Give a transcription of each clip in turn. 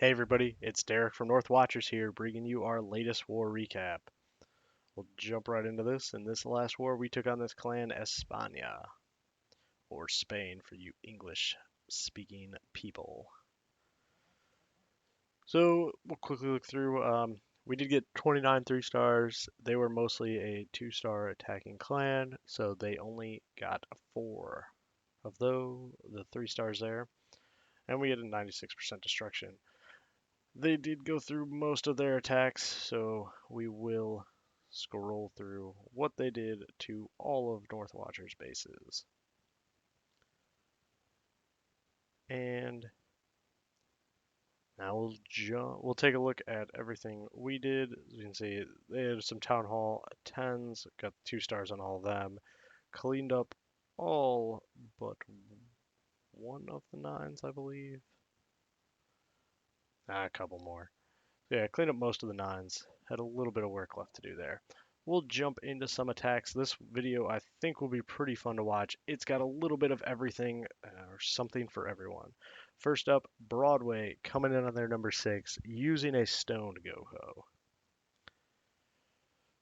Hey everybody, it's Derek from North Watchers here, bringing you our latest war recap. We'll jump right into this. In this last war, we took on this clan Espana, or Spain for you English-speaking people. So we'll quickly look through. We did get 29 3 stars. They were mostly a 2-star attacking clan, so they only got 4 of the 3 stars there, and we had a 96% destruction. They did go through most of their attacks, so we will scroll through what they did to all of Northwatcher's bases. And now we'll take a look at everything we did. As you can see, they had some Town Hall 10s, got 2 stars on all of them, cleaned up all but one of the 9s, I believe. A couple more. Yeah, cleaned up most of the 9s. Had a little bit of work left to do there. We'll jump into some attacks. This video I think will be pretty fun to watch. It's got a little bit of everything or something for everyone. First up, Broadway coming in on their number 6 using a stone GoHo.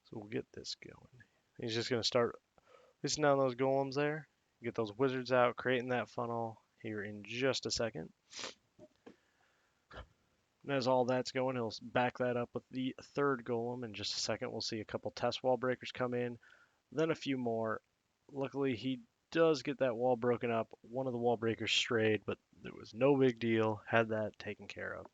So we'll get this going. He's just going to start placing down those golems there. Get those wizards out, creating that funnel here in just a second. And as all that's going, he'll back that up with the third golem. In just a second, we'll see a couple test wall breakers come in, then a few more. Luckily, he does get that wall broken up. One of the wall breakers strayed, but there was no big deal. Had that taken care of.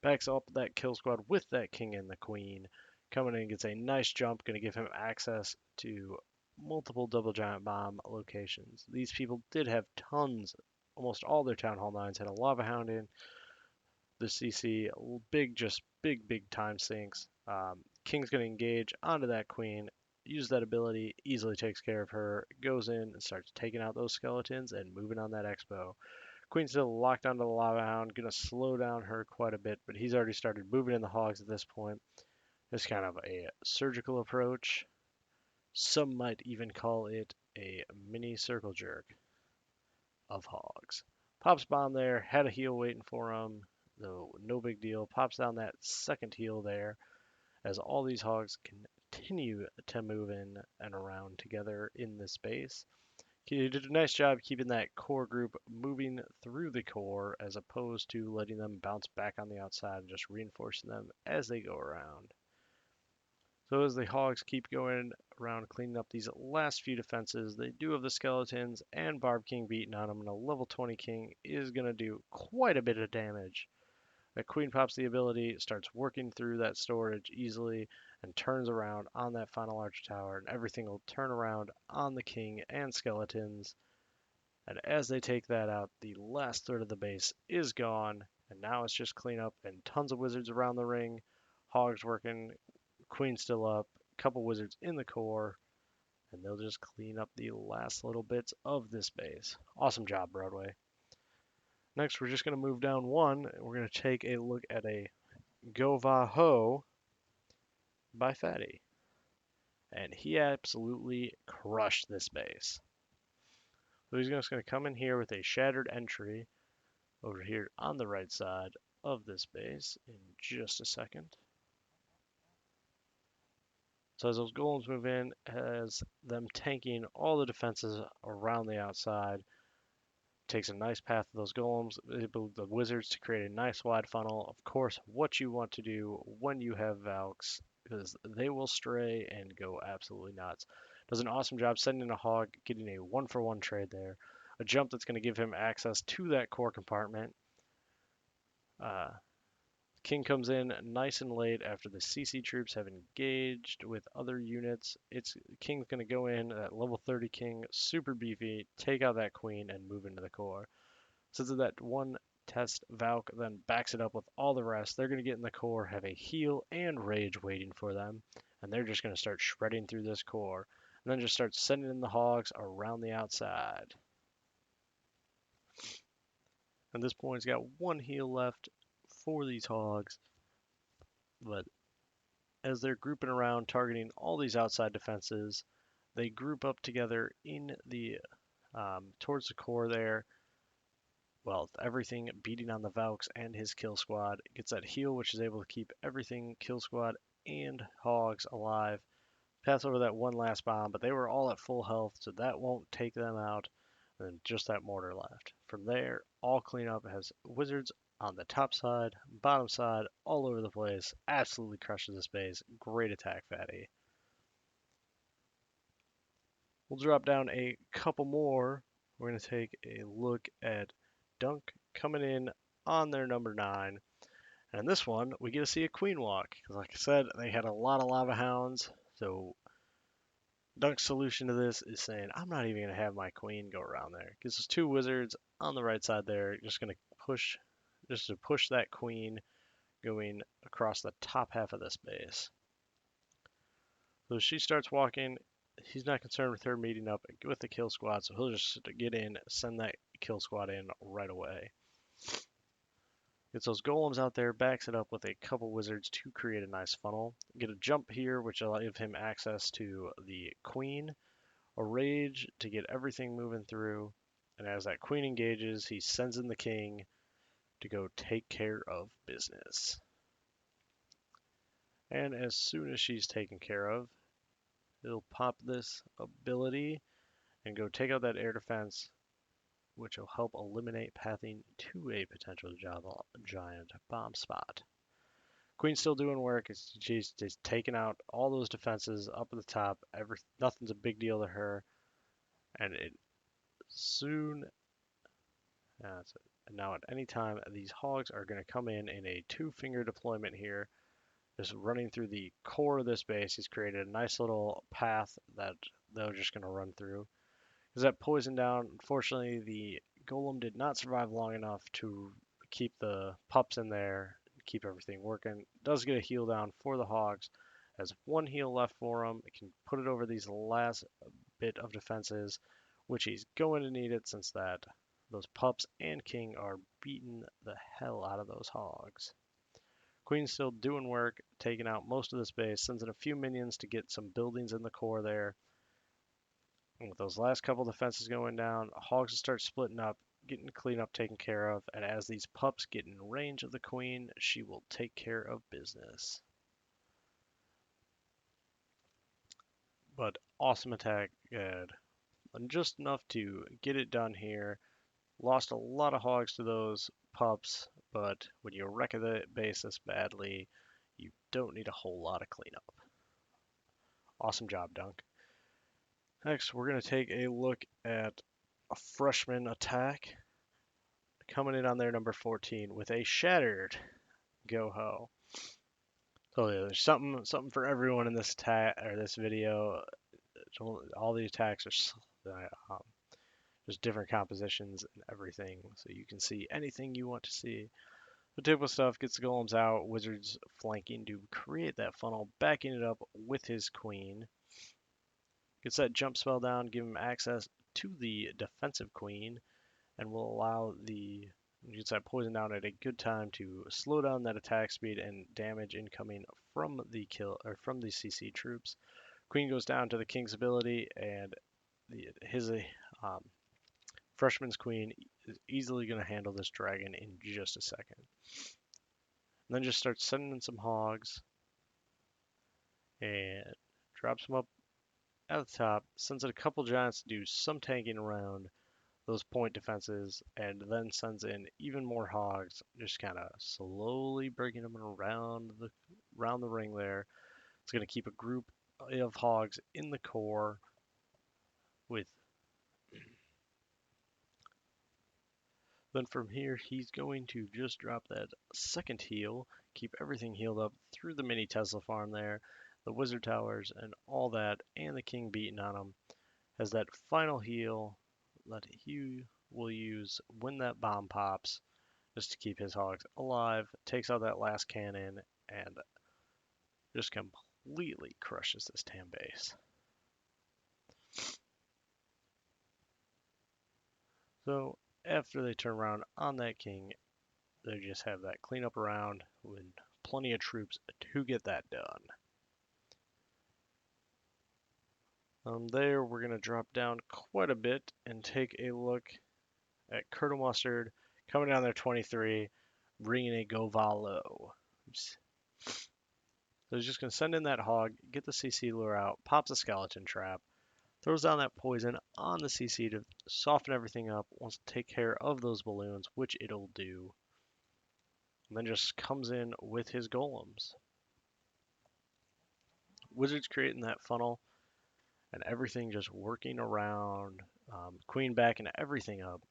Backs up that kill squad with that king and the queen. Coming in, gets a nice jump, going to give him access to multiple double giant bomb locations. These people did have tons. Almost all their Town Hall 9s had a lava hound in the CC, big time sinks. King's going to engage onto that queen, use that ability, easily takes care of her, goes in and starts taking out those skeletons and moving on that expo. Queen's still locked onto the lava hound, going to slow down her quite a bit, but he's already started moving in the hogs at this point. It's kind of a surgical approach. Some might even call it a mini circle jerk of hogs. Pops bomb there, had a heal waiting for him, though no big deal. Pops down that second heal there as all these hogs continue to move in and around together in this space. He did a nice job keeping that core group moving through the core as opposed to letting them bounce back on the outside and just reinforcing them as they go around. So as the hogs keep going around cleaning up these last few defenses, they do have the skeletons and Barb King beating on them, and a level 20 King is going to do quite a bit of damage. The queen pops the ability, starts working through that storage easily, and turns around on that final archer tower, and everything will turn around on the king and skeletons. And as they take that out, the last third of the base is gone, and now it's just cleanup and tons of wizards around the ring, hogs working, queen still up, a couple wizards in the core, and they'll just clean up the last little bits of this base. Awesome job, Broadway. Next, we're just going to move down one. We're going to take a look at a GoHo by Fatty. And he absolutely crushed this base. So he's just going to come in here with a shattered entry over here on the right side of this base in just a second. So as those golems move in, has them tanking all the defenses around the outside, takes a nice path of those golems, able the wizards to create a nice wide funnel. Of course, what you want to do when you have Valks, because they will stray and go absolutely nuts. Does an awesome job sending a hog, getting a 1-for-1 trade there. A jump that's going to give him access to that core compartment. Uh, King comes in nice and late after the CC troops have engaged with other units. King's going to go in at level 30 King, super beefy, take out that queen, and move into the core. Since that one test, Valk then backs it up with all the rest. They're going to get in the core, have a heal and rage waiting for them, and they're just going to start shredding through this core, and then just start sending in the hogs around the outside. At this point, he's got one heal left for these hogs, but as they're grouping around, targeting all these outside defenses, they group up together in the towards the core there, well, everything beating on the Valks and his kill squad. Gets that heal, which is able to keep everything kill squad and hogs alive. Pass over that one last bomb, but they were all at full health, so that won't take them out. And then just that mortar left. From there, all cleanup has wizards on the top side, bottom side, all over the place. Absolutely crushes this base. Great attack, Fatty. We'll drop down a couple more. We're going to take a look at Dunk coming in on their number 9. And in this one, we get to see a queen walk. Like I said, they had a lot of lava hounds. So Dunk's solution to this is saying, I'm not even going to have my queen go around there. Gives us 2 wizards on the right side there. Just going to push that queen going across the top half of this base. So she starts walking. He's not concerned with her meeting up with the kill squad, so he'll just get in, send that kill squad in right away. Gets those golems out there, backs it up with a couple wizards to create a nice funnel. Get a jump here, which will give him access to the queen. A rage to get everything moving through. And as that queen engages, he sends in the king to go take care of business. And as soon as she's taken care of, he'll pop this ability and go take out that air defense, which will help eliminate pathing to a potential giant bomb spot. Queen's still doing work. She's just taking out all those defenses up at the top. Nothing's a big deal to her. And it soon, and now at any time, these hogs are going to come in a 2-finger deployment here. Just running through the core of this base. He's created a nice little path that they're just going to run through. Is that poison down? Unfortunately, the golem did not survive long enough to keep the pups in there, keep everything working. Does get a heal down for the hogs. Has 1 heal left for him. It can put it over these last bit of defenses, which he's going to need it since those pups and king are beating the hell out of those hogs. Queen's still doing work, taking out most of this base, sends in a few minions to get some buildings in the core there. And with those last couple defenses going down, hogs will start splitting up, getting cleanup taken care of, and as these pups get in range of the queen, she will take care of business. But awesome attack, good. And just enough to get it done here. Lost a lot of hogs to those pups, but when you wreck the base this badly, you don't need a whole lot of cleanup. Awesome job, Dunk. Next, we're going to take a look at a freshman attack coming in on their number 14 with a shattered GoHo. So yeah, there's something for everyone in this attack or this video. All the attacks are there's different compositions and everything, so you can see anything you want to see. The typical stuff gets the golems out, wizards flanking to create that funnel, backing it up with his queen. Gets that jump spell down, give him access to the defensive queen, and will allow gets that poison down at a good time to slow down that attack speed and damage incoming from the CC troops. Queen goes down to the king's ability, and his freshman's queen is easily going to handle this dragon in just a second. And then just starts sending in some hogs and drops them up at the top, sends in a couple giants to do some tanking around those point defenses, and then sends in even more hogs, just kind of slowly breaking them around the ring there. It's going to keep a group of hogs in the core with. Then from here, he's going to just drop that second heal, keep everything healed up through the mini Tesla farm there, the wizard towers and all that, and the king beating on him. Has that final heal that he will use when that bomb pops, just to keep his hogs alive, takes out that last cannon, and just completely crushes this Tam base. So after they turn around on that king, they just have that cleanup around with plenty of troops to get that done. There, we're going to drop down quite a bit and take a look at Curdle Mustard Coming down there 23, bringing a GoHo. Oops. So he's just going to send in that hog, get the CC lure out, pops a skeleton trap, throws down that poison on the CC to soften everything up, wants to take care of those balloons, which it'll do. And then just comes in with his golems. Wizard's creating that funnel and everything just working around. Queen backing everything up.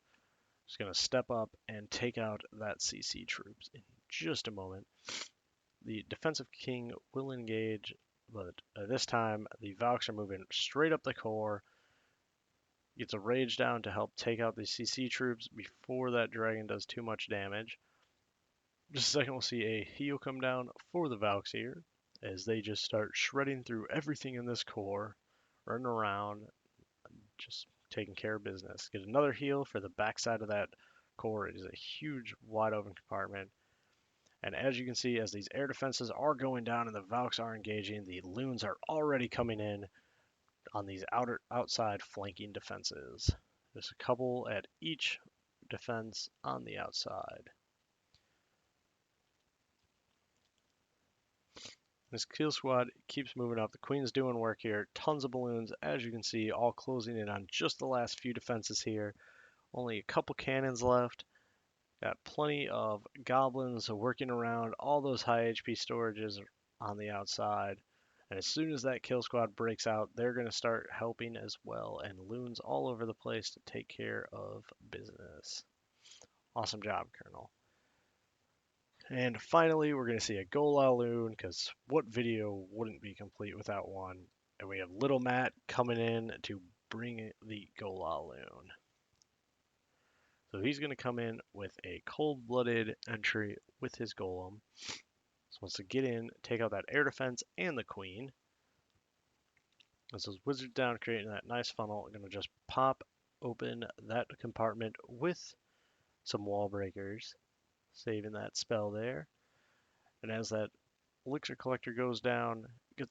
Just going to step up and take out that CC troops in just a moment. The defensive king will engage, but this time the Valks are moving straight up the core. Gets a rage down to help take out the CC troops before that dragon does too much damage. Just a second, we'll see a heal come down for the Valks here as they just start shredding through everything in this core, running around, just taking care of business. Get another heal for the backside of that core. It is a huge, wide open compartment. And as you can see, as these air defenses are going down and the Valks are engaging, the loons are already coming in on these outside flanking defenses. There's a couple at each defense on the outside. This kill squad keeps moving up. The queen's doing work here. Tons of balloons, as you can see, all closing in on just the last few defenses here. Only a couple cannons left. Got plenty of goblins working around all those high HP storages on the outside. And as soon as that kill squad breaks out, they're going to start helping as well. And loons all over the place to take care of business. Awesome job, Colonel. And finally, we're going to see a Gola loon, because what video wouldn't be complete without one? And we have Little Matt coming in to bring the Gola loon. So he's going to come in with a cold-blooded entry with his golem. So wants to get in, take out that air defense and the queen. As those wizards down, creating that nice funnel, going to just pop open that compartment with some wall breakers, saving that spell there. And as that elixir collector goes down,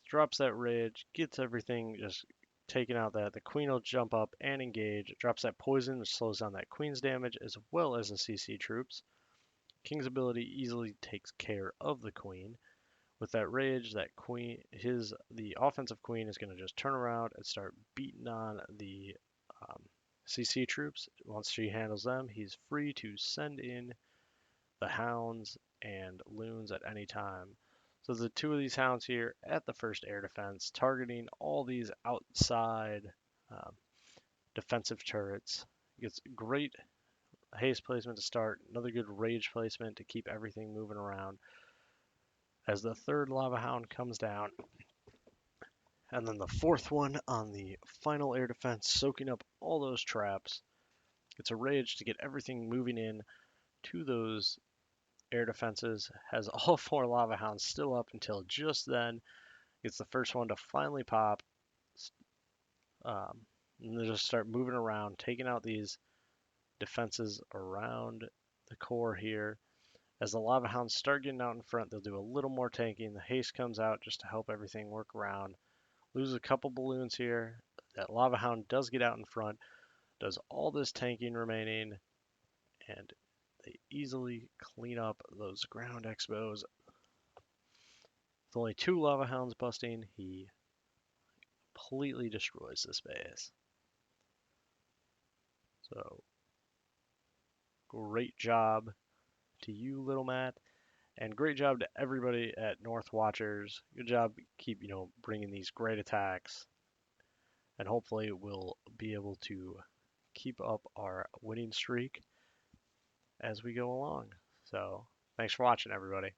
drops that ridge, gets everything just taken out, that the queen will jump up and engage, drops that poison, which slows down that queen's damage as well as the CC troops. King's ability easily takes care of the queen. With that rage, that queen, the offensive queen is going to just turn around and start beating on the CC troops. Once she handles them, he's free to send in the hounds and loons at any time. So the two of these hounds here at the first air defense, targeting all these outside defensive turrets. Gets great haste placement to start, another good rage placement to keep everything moving around. As the third lava hound comes down, and then the fourth one on the final air defense, soaking up all those traps. Gets a rage to get everything moving in to those air defenses. Has all four lava hounds still up until just then. Gets the first one to finally pop. And they just start moving around, taking out these defenses around the core here. As the lava hounds start getting out in front, they'll do a little more tanking. The haste comes out just to help everything work around. Lose a couple balloons here. That lava hound does get out in front, does all this tanking remaining, and they easily clean up those ground expos. With only two lava hounds busting, he completely destroys this base. So, great job to you, Little Matt, and great job to everybody at North Watchers. Good job, keep bringing these great attacks, and hopefully we'll be able to keep up our winning streak as we go along. So, thanks for watching, everybody.